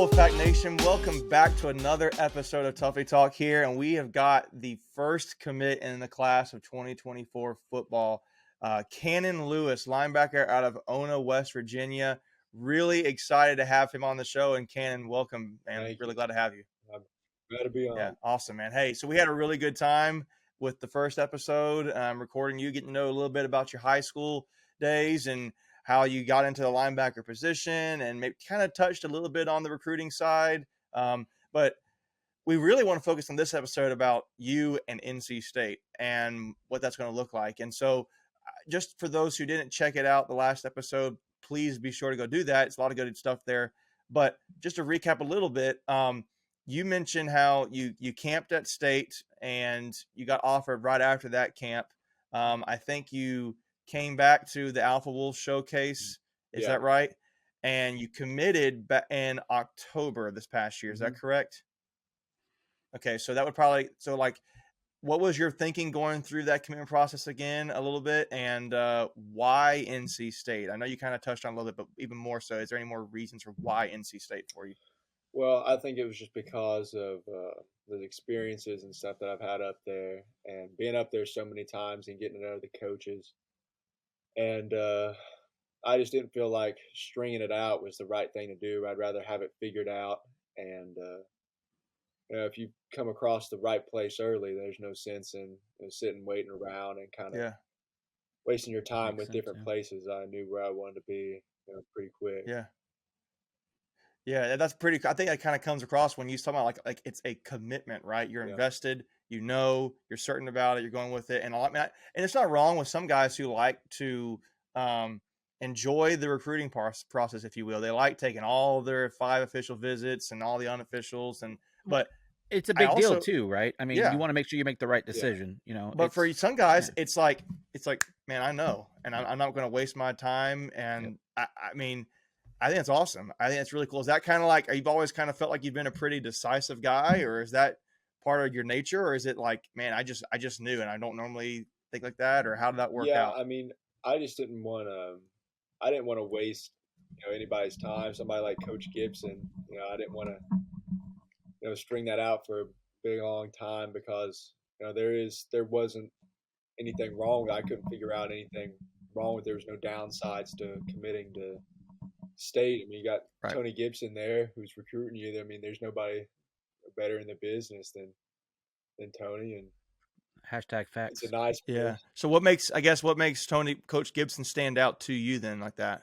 Wolfpack Nation, welcome back to another episode of Tuffy Talk here, and we have got the first commit in the class of 2024 football. Cannon Lewis, linebacker out of Ona, West Virginia. Really excited to have him on the show, and Cannon, welcome, man. Thank really you. glad to have you. I'm glad to be on. Yeah, awesome, man. Hey, so we had a really good time with the first episode, recording you, getting to know a little bit about your high school days and how you got into the linebacker position, and maybe kind of touched a little bit on the recruiting side. But we really want to focus on this episode about you and NC State and what that's going to look like. And so just for those who didn't check it out, the last episode, please be sure to go do that. It's a lot of good stuff there. But just to recap a little bit, you mentioned how you camped at State and you got offered right after that camp. I think you came back to the Alpha Wolf Showcase. Is that right? And you committed in October this past year. Is that correct? Okay, so that would probably – so, like, what was your thinking going through that commitment process again a little bit, and why NC State? I know you kind of touched on a little bit, but even more so, is there any more reasons for why NC State for you? Well, I think it was just because of the experiences and stuff that I've had up there, and being up there so many times and getting to know the coaches. And I just didn't feel like stringing it out was the right thing to do. I'd rather have it figured out. And if you come across the right place early, there's no sense in sitting waiting around and kind of wasting your time with different places. I knew where I wanted to be pretty quick. Yeah, that's pretty. I think that kind of comes across when you talk about like it's a commitment, right? You're invested, you're certain about it, you're going with it, and and it's not wrong with some guys who like to enjoy the recruiting process, if you will. They like taking all their 5 official visits and all the unofficials, but it's a big deal too, right? I mean, you want to make sure you make the right decision, But for some guys, it's like, man, I know, and I'm not going to waste my time. And I mean, I think it's awesome. I think it's really cool. Is that kind of like, you've always kind of felt like you've been a pretty decisive guy, or is that part of your nature, or is it like, man, I just knew, and I don't normally think like that, or how did that work out? I mean, I just didn't want to waste anybody's time. Somebody like Coach Gibson, I didn't want to string that out for a big long time because there wasn't anything wrong. I couldn't figure out anything wrong with. There was no downsides to committing to State. I mean, you got Tony Gibson there who's recruiting you. I mean, there's nobody better in the business than Tony. And hashtag facts. It's a nice place. So what makes Coach Gibson stand out to you then like that?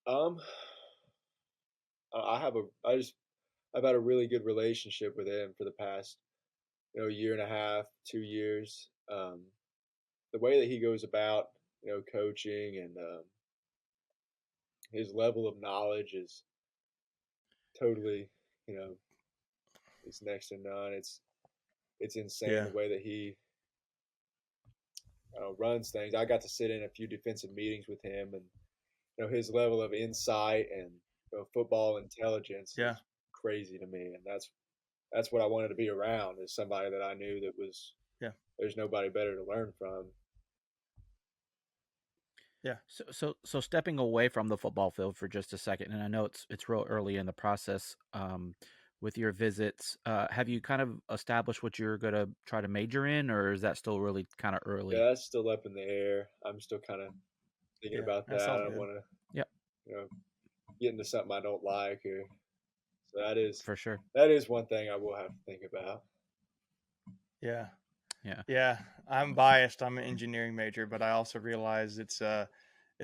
I've had a really good relationship with him for the past year and a half, 2 years. The way that he goes about coaching and his level of knowledge is totally it's next to none. It's insane the way that he runs things. I got to sit in a few defensive meetings with him, and his level of insight and football intelligence is crazy to me, and that's what I wanted to be around, is somebody that I knew that was there's nobody better to learn from. So stepping away from the football field for just a second, and I know it's real early in the process with your visits, have you kind of established what you're going to try to major in, or is that still really kind of early? Yeah, that's still up in the air. I'm still kind of thinking about that. I don't want to get into something I don't like, so that is for sure. That is one thing I will have to think about. Yeah. I'm biased. I'm an engineering major, but I also realize it's a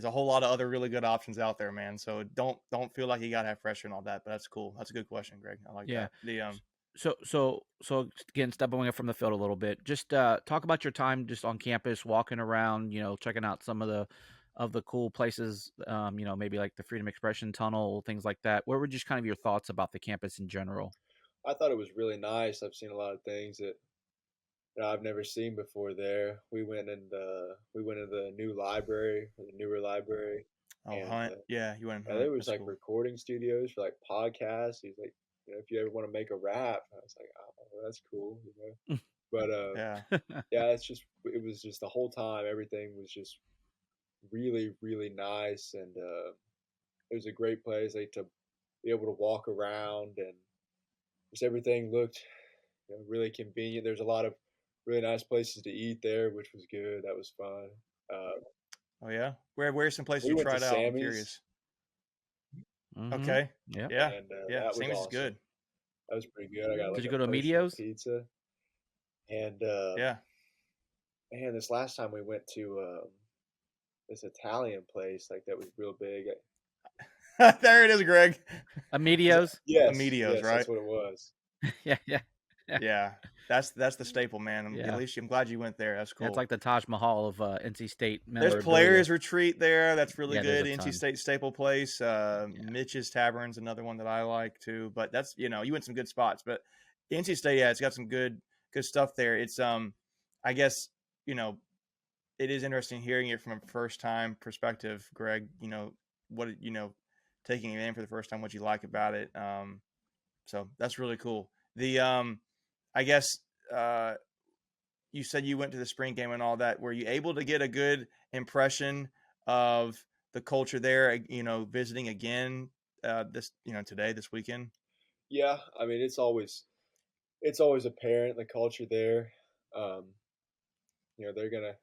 whole lot of other really good options out there, man. So don't feel like you got to have pressure and all that, but that's cool. That's a good question, Greg. I like that. So again, stepping away from the field a little bit, just talk about your time just on campus, walking around, checking out some of the cool places, maybe like the Freedom Expression Tunnel, things like that. What were just kind of your thoughts about the campus in general? I thought it was really nice. I've seen a lot of things that I've never seen before there. We went in the new library, or the newer library. Hunt. You went. There was like recording studios for like podcasts. He's like, if you ever want to make a rap, I was like, oh, that's cool, But it was just the whole time. Everything was just really, really nice, and it was a great place. Like, to be able to walk around, and just everything looked really convenient. There's a lot of really nice places to eat there, which was good. That was fun. Uh, Oh yeah. Where's some places we you went to tried out? I'm Sammy's, curious. Mm-hmm. Okay. Yeah. Yeah. and Yeah. that was Sammy's is awesome. good. That was pretty good. I got Did like you a go to personal Medios? pizza, and Yeah. man, this last time we went to this Italian place like that was real big. There it is, Greg. Medios? Yes, Medios, yes, right? that's what it was. Yeah, yeah, yeah, Yeah. That's the staple, man. At yeah. least I'm glad you went there. That's Yeah, it's cool. like the Taj Mahal of NC State There's memorabilia. Players Retreat there. That's really Yeah, there's good. a NC ton. State staple place. Yeah. Mitch's Tavern's another one that I like too. But that's you went some good spots. But NC State, yeah, it's got some good stuff there. It's I guess it is interesting hearing it from a first time perspective, Greg. What taking it in for the first time, what you like about it. So that's really cool. The I guess you said you went to the spring game and all that. Were you able to get a good impression of the culture there? Visiting again this weekend. Yeah, I mean it's always apparent the culture there. Um, they're gonna,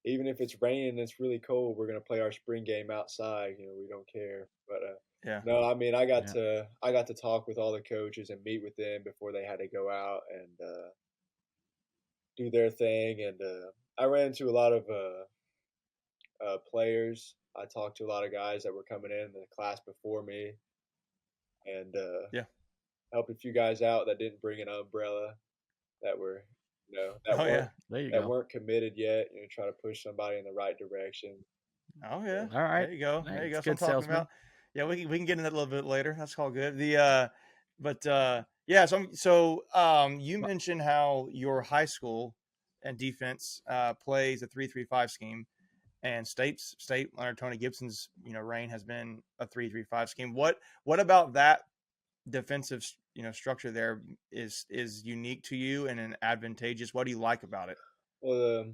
even if it's raining, it's really cold. We're gonna play our spring game outside. We don't care. But Yeah. no, I mean Yeah. I got to talk with all the coaches and meet with them before they had to go out and do their thing. And I ran into a lot of players. I talked to a lot of guys that were coming in the class before me, and Yeah. helped a few guys out that didn't bring an umbrella, that were Oh yeah. There you that go. weren't committed yet. Try to push somebody in the right direction. Oh yeah. All right. There you go. Hey, There you go. it's That's what I'm good talking salesman. about. Yeah, we can get into that a little bit later. That's all good. But yeah. So you mentioned how your high school and defense plays a 3-3-5 scheme, and state under Tony Gibson's reign has been a 3-3-5 scheme. What about that defensive structure there is unique to you and an advantageous? What do you like about it? Well,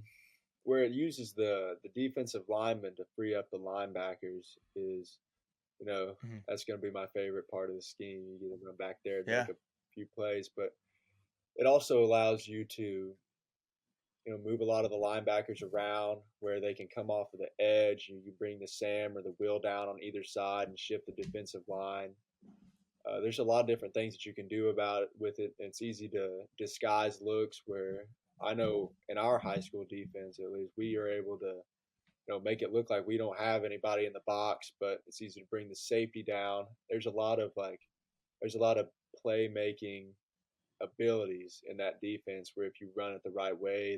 where it uses the defensive linemen to free up the linebackers is, Mhm. that's going to be my favorite part of the scheme. You get to run back there and Yeah. make a few plays, but it also allows you to move a lot of the linebackers around where they can come off of the edge. You bring the Sam or the Will down on either side and shift the defensive line. There's a lot of different things that you can do about it with it. It's easy to disguise looks where I know in our high school defense, at least, we are able to make it look like we don't have anybody in the box, but it's easy to bring the safety down. There's a lot of playmaking abilities in that defense where if you run it the right way,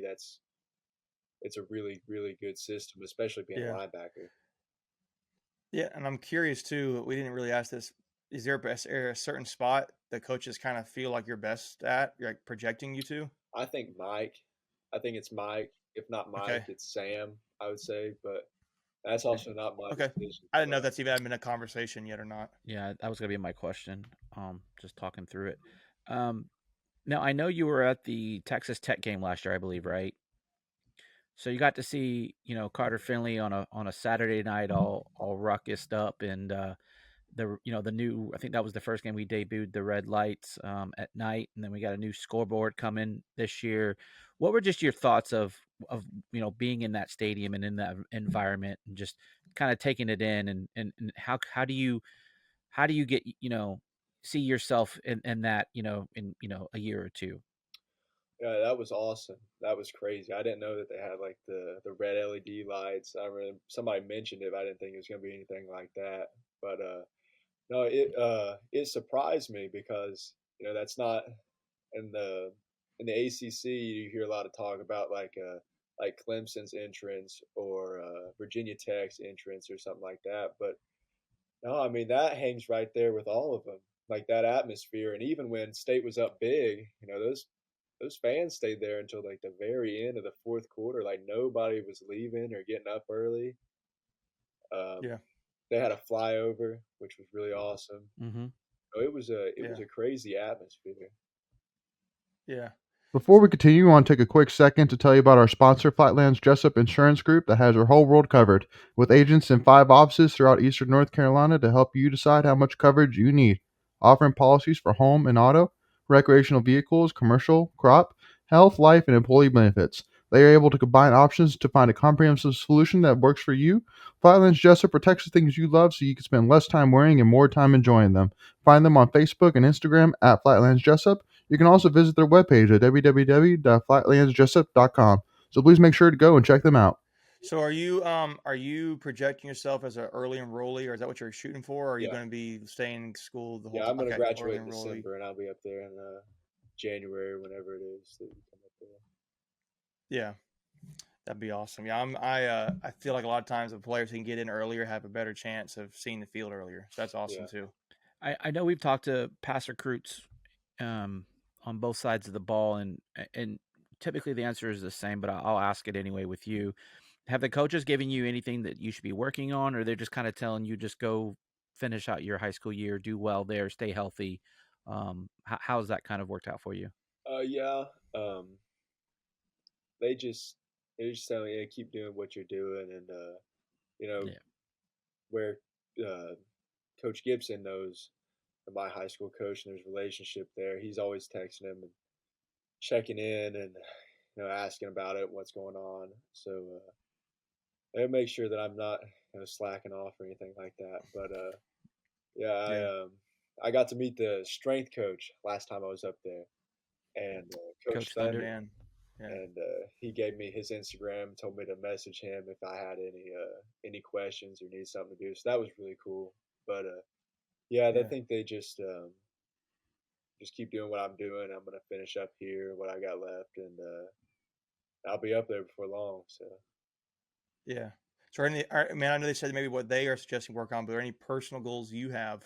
it's a really, really good system, especially being a Yeah. linebacker. Yeah, and I'm curious too. We didn't really ask this. Is there a certain spot that coaches kind of feel like you're best at, like projecting you to? I think Mike. I think it's Mike. If not Mike, Okay. it's Sam, I would say, but that's Okay. also not my Okay. decision. I didn't know But if that's even been a conversation yet or not. Yeah, that was gonna be my question. Just talking through it. Um, Now I know you were at the Texas Tech game last year, I believe, right? So you got to see, Carter Finley on a Saturday night, all ruckused up, and the new, I think that was the first game we debuted the red lights at night, and then we got a new scoreboard coming this year. What were just your thoughts of being in that stadium and in that environment and just kind of taking it in, and how do you get see yourself in that in a year or two? yeah, that was awesome. That was crazy. I didn't know that they had like the red LED lights. I remember somebody mentioned it, but I didn't think it was gonna be anything like that. But no, it surprised me because that's not in the ACC. You hear a lot of talk about like Clemson's entrance or Virginia Tech's entrance or something like that. But no, I mean that hangs right there with all of them, like that atmosphere. And even when State was up big, those fans stayed there until like the very end of the fourth quarter. Like nobody was leaving or getting up early. Um, Yeah. they had a flyover, which was really awesome. Mm-hmm. So it was a Yeah. crazy atmosphere. Yeah. Before we continue, I want to take a quick second to tell you about our sponsor, Flatlands Jessup Insurance Group, that has your whole world covered, with agents in 5 offices throughout eastern North Carolina to help you decide how much coverage you need. Offering policies for home and auto, recreational vehicles, commercial, crop, health, life, and employee benefits. They are able to combine options to find a comprehensive solution that works for you. Flatlands Jessup protects the things you love so you can spend less time worrying and more time enjoying them. Find them on Facebook and Instagram at Flatlands Jessup. You can also visit their webpage at www.flatlandsjessup.com. So please make sure to go and check them out. So are you projecting yourself as an early enrollee, or is that what you're shooting for? Or are you Yeah. going to be staying in school the whole Yeah, time? I'm going to Okay, graduate early in enrollee. December, and I'll be up there in January, whenever it is that you come up there. Yeah, that'd be awesome. Yeah, I feel like a lot of times the players who can get in earlier have a better chance of seeing the field earlier. So that's awesome Yeah. too. I know we've talked to past recruits on both sides of the ball, and typically the answer is the same, but I'll ask it anyway with you. Have the coaches given you anything that you should be working on, or they're just kind of telling you just go finish out your high school year, do well there, stay healthy? How's that kind of worked out for you? Yeah. Um, they just tell me, yeah, keep doing what you're doing, and you know Yeah, where uh, Coach Gibson knows my high school coach, and there's a relationship there. He's always texting him and checking in, and asking about it, what's going on. So they make sure that I'm not slacking off or anything like that. But yeah, Yeah, I got to meet the strength coach last time I was up there, and Coach Coach Thunder. Thunder, man. Yeah, and he gave me his Instagram, told me to message him if I had any questions or needed something to do. So that was really cool. But yeah, I yeah, think they just keep doing what I'm doing. I'm gonna finish up here what I got left, and I'll be up there before long. So yeah. So, I mean, I know they said maybe what they are suggesting work on, but are there any personal goals you have?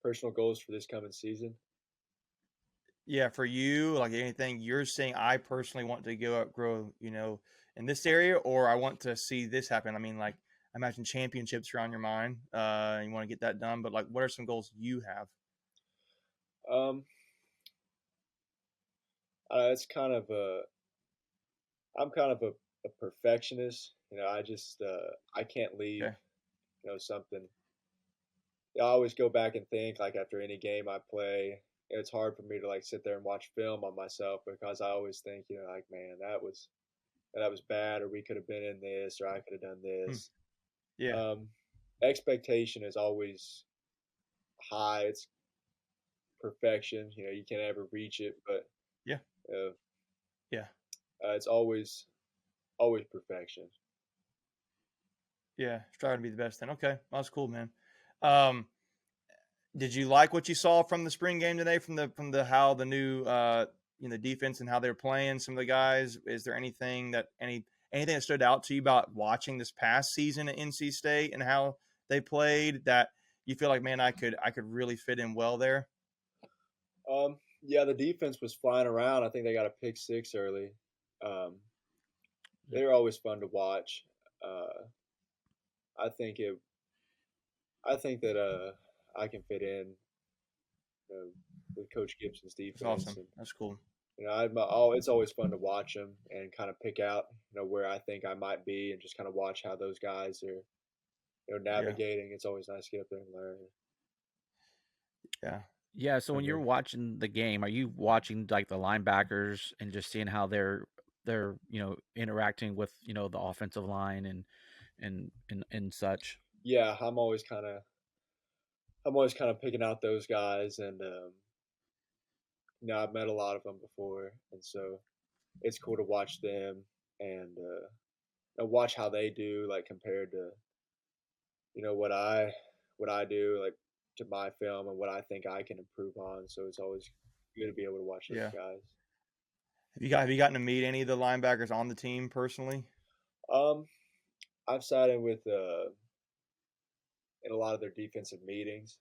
personal goals for this coming season. Yeah, for you, like anything you're saying, I personally want to go up, grow, in this area, or I want to see this happen. I mean, like, I imagine championships are on your mind, and you want to get that done. But like, what are some goals you have? Um, it's kind of I'm kind of a perfectionist. I just I can't leave Okay. something. I always go back and think like after any game I play. It's hard for me to like sit there and watch film on myself because I always think like, man, that was bad, or we could have been in this, or I could have done Hmm. this. Yeah. Um, expectation is always high. It's perfection. You can't ever reach it, but Yeah. uh, Yeah. it's always perfection. Yeah. Striving to be the best then. Okay. Well, that's cool, man. Um, did you like what you saw from the spring game today? From the how the new defense and how they're playing some of the guys? Is there anything that stood out to you about watching this past season at NC State and how they played that you feel like, man, I could really fit in well there? Yeah, the defense was flying around. I think they got a pick six early. Um, Yeah. they were always fun to watch. Uh, I think it. I think that I can fit in uh, with Coach Gibson's That's defense, awesome. and That's cool. it's always fun to watch them and kind of pick out where I think I might be, and just kind of watch how those guys are Yeah. navigating. It's always nice to get up there and learn. Yeah. Yeah, so I when you're agree. watching the game, are you watching like the linebackers and just seeing how they're interacting with the offensive line and such? Yeah, I'm always kind of picking out those guys, and I've met a lot of them before, and so it's cool to watch them and watch how they do, like compared to what I do, like to my film and what I think I can improve on. So it's always good to be able to watch those Yeah. guys. Have you gotten to meet any of the linebackers on the team personally? Um, I've sat in with in a lot of their defensive meetings.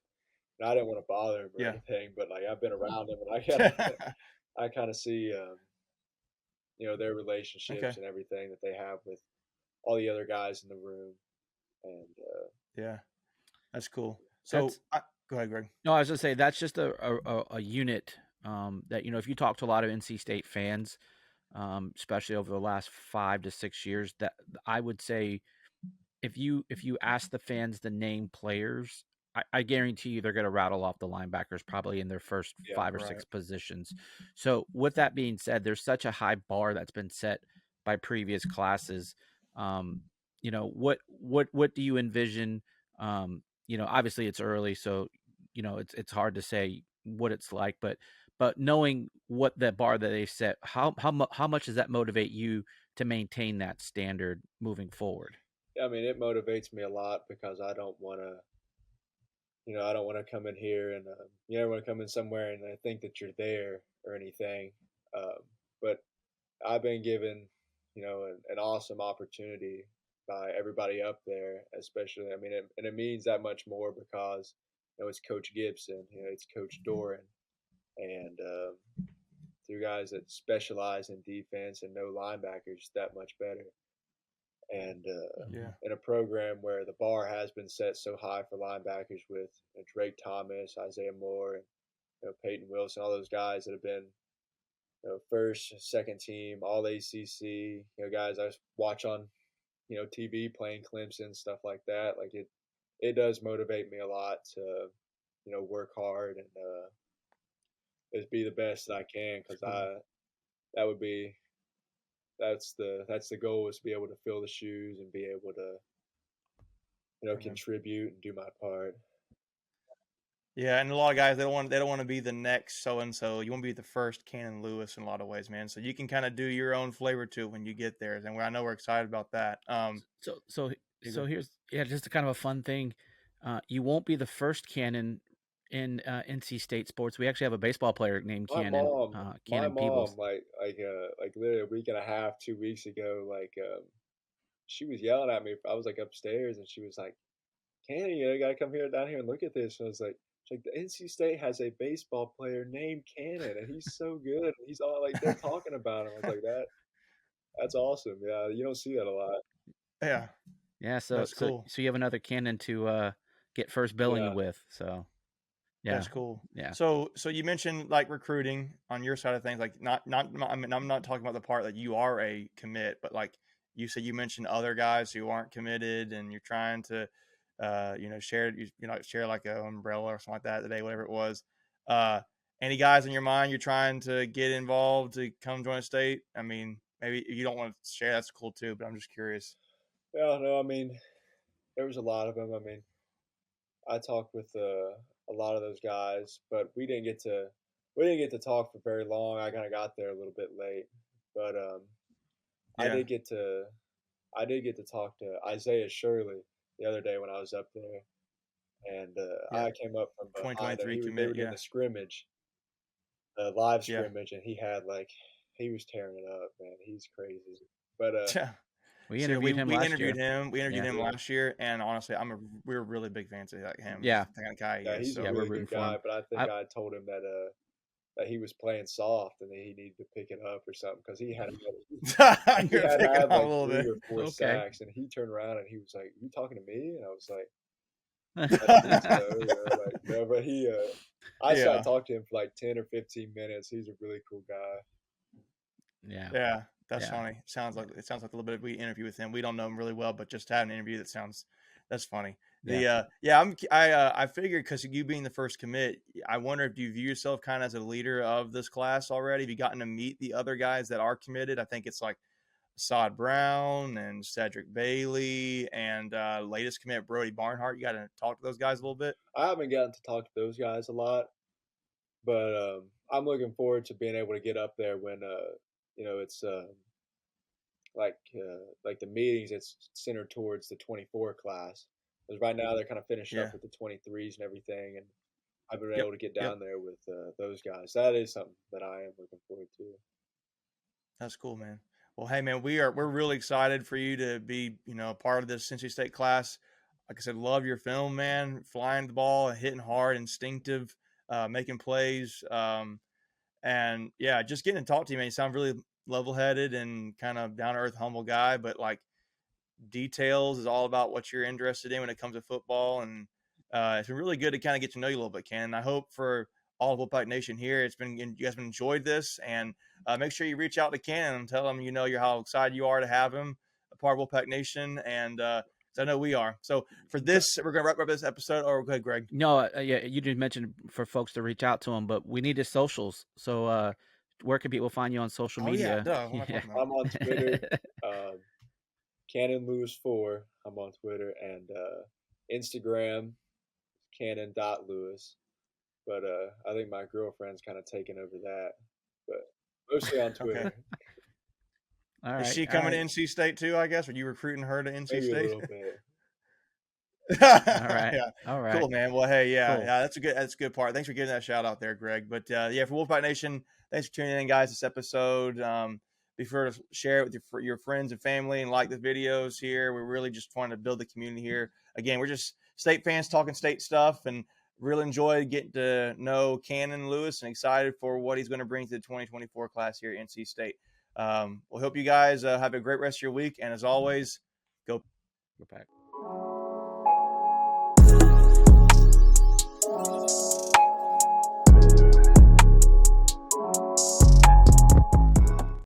And I didn't want to bother them or Yeah. anything, but like I've been around them, and I kind of see their Okay. relationships and everything that they have with all the other guys in the room, and Yeah. That's cool. So, That's go ahead, Greg. No, I was gonna say that's just a unit that, if you talk to a lot of NC State fans, especially over the last 5 to 6 years, that I would say if you ask the fans to name players, I guarantee you they're going to rattle off the linebackers probably in their first Yeah, 5 or 6 right. positions. So with that being said, there's such a high bar that's been set by previous classes. What do you envision? Obviously it's early, so it's hard to say what it's like, but knowing what the bar that they set, how much does that motivate you to maintain that standard moving forward? I mean, it motivates me a lot because I don't want to, I don't want to come in here and you never want to come in somewhere and I think that you're there or anything. But I've been given, an awesome opportunity by everybody up there, especially. I mean, and it means that much more because it's Coach Gibson, it's Coach Doran, and two guys that specialize in defense and know linebackers that much better. And Yeah. in a program where the bar has been set so high for linebackers with Drake Thomas, Isaiah Moore, and Peyton Wilson, all those guys that have been first, second team, all ACC, guys I watch on TV playing Clemson, stuff like that. Like it does motivate me a lot to work hard and just be the best that I can because that would be that's the goal is to be able to fill the shoes and be able to contribute and do my part. Yeah, and a lot of guys they don't want to be the next so and so. You want to be the first Cannon Lewis in a lot of ways, man. So you can kind of do your own flavor to it when you get there, and I know we're excited about that. So here's just a kind of a fun thing. You won't be the first Cannon in NC State sports. We actually have a baseball player named My Cannon. mom, Cannon Peebles. like literally a week and a half, 2 weeks ago, she was yelling at me. I was like upstairs, and she was like, "Cannon, you gotta come down here and look at this." And I was like, the NC State has a baseball player named Cannon, and he's so good. And he's all like they're talking about him. I was like, that's awesome. Yeah, you don't see that a lot. Yeah, Yeah, so that's cool. So you have another Cannon to get first billing Yeah. with. So yeah, That's cool. Yeah. So you mentioned like recruiting on your side of things, like not. I mean, I'm not talking about the part that you are a commit, but like you said, you mentioned other guys who aren't committed, and you're trying to, share like an umbrella or something like that today, whatever it was. Any guys in your mind you're trying to get involved to come join a state? I mean, maybe if you don't want to share, that's cool too. But I'm just curious. Yeah, no, I mean, there was a lot of them. I mean, I talked with a lot of those guys, but we didn't get to talk for very long. I kind of got there a little bit late, but I Yeah. did get to talk to Isaiah Shirley the other day when I was up there, and Yeah. I came up from behind him. 2023 They commit. were doing Yeah. the scrimmage, live Yeah. scrimmage, and he was tearing it up, man. He's crazy, but Yeah. we So interviewed him last interviewed year. him. We interviewed Yeah. him last year, and honestly, we're really big fans of him. Yeah. The kind of guy he yeah, is. he's So a Yeah, we're really rooting good for him. guy. But I think I told him that he was playing soft and that he needed to pick it up or something because he had you're picking had up a like little 3 bit. or 4 Okay. sacks, and he turned around and he was like, "You talking to me?" And I was like, "I think so." No, but I Yeah. sat talked to him for like 10 or 15 minutes. He's a really cool guy. Yeah. Yeah, that's Yeah. funny. It sounds like a little bit. We interview with him. We don't know him really well, but just having an interview that's funny. I figured because you being the first commit, I wonder if you view yourself kind of as a leader of this class already. Have you gotten to meet the other guys that are committed? I think it's like Sod Brown and Cedric Bailey and latest commit Brody Barnhart. You got to talk to those guys a little bit. I haven't gotten to talk to those guys a lot, but I'm looking forward to being able to get up there when it's like the meetings. It's centered towards the 24 class because right now they're kind of finishing up with the 23s and everything, and I've been able to get down there with those guys. That is something that I am looking forward to. That's cool, man. Well, hey, man, we're really excited for you to be, a part of this Cincinnati State class. Like I said, love your film, man. Flying the ball, hitting hard, instinctive, making plays, and yeah, just getting to talk to you, man. You sound really level-headed and kind of down-to-earth, humble guy, but like details is all about what you're interested in when it comes to football, and it's been really good to kind of get to know you a little bit, Ken. I hope for all of Wolfpack Nation here. You guys have enjoyed this, and make sure you reach out to Cannon and tell him how excited you are to have him a part of Wolfpack Nation, and I know we are. So for this, we're going to wrap up this episode. Or go ahead, Greg. No, yeah, you did mention for folks to reach out to him, but we need his socials. So where can people find you on social media? Yeah, what am I talking about? I'm on Twitter, Cannon Lewis 4. I'm on Twitter, and Instagram, Cannon.Lewis. But I think my girlfriend's kind of taken over that, but mostly on Twitter. Okay. All right. Is she coming to NC State too, I guess? Are you recruiting her to NC Maybe State? a little bit. All right. Yeah. All right. Cool, man. Well, hey, yeah, Cool. yeah, that's a good part. Thanks for giving that shout out there, Greg. But yeah, for Wolfpack Nation, thanks for tuning in, guys. This episode. Be sure to share it with your friends and family and like the videos here. We're really just trying to build the community here. Again, we're just state fans talking state stuff, and really enjoyed getting to know Cannon Lewis and excited for what he's going to bring to the 2024 class here at NC State. We hope you guys have a great rest of your week. And as always, go Pack.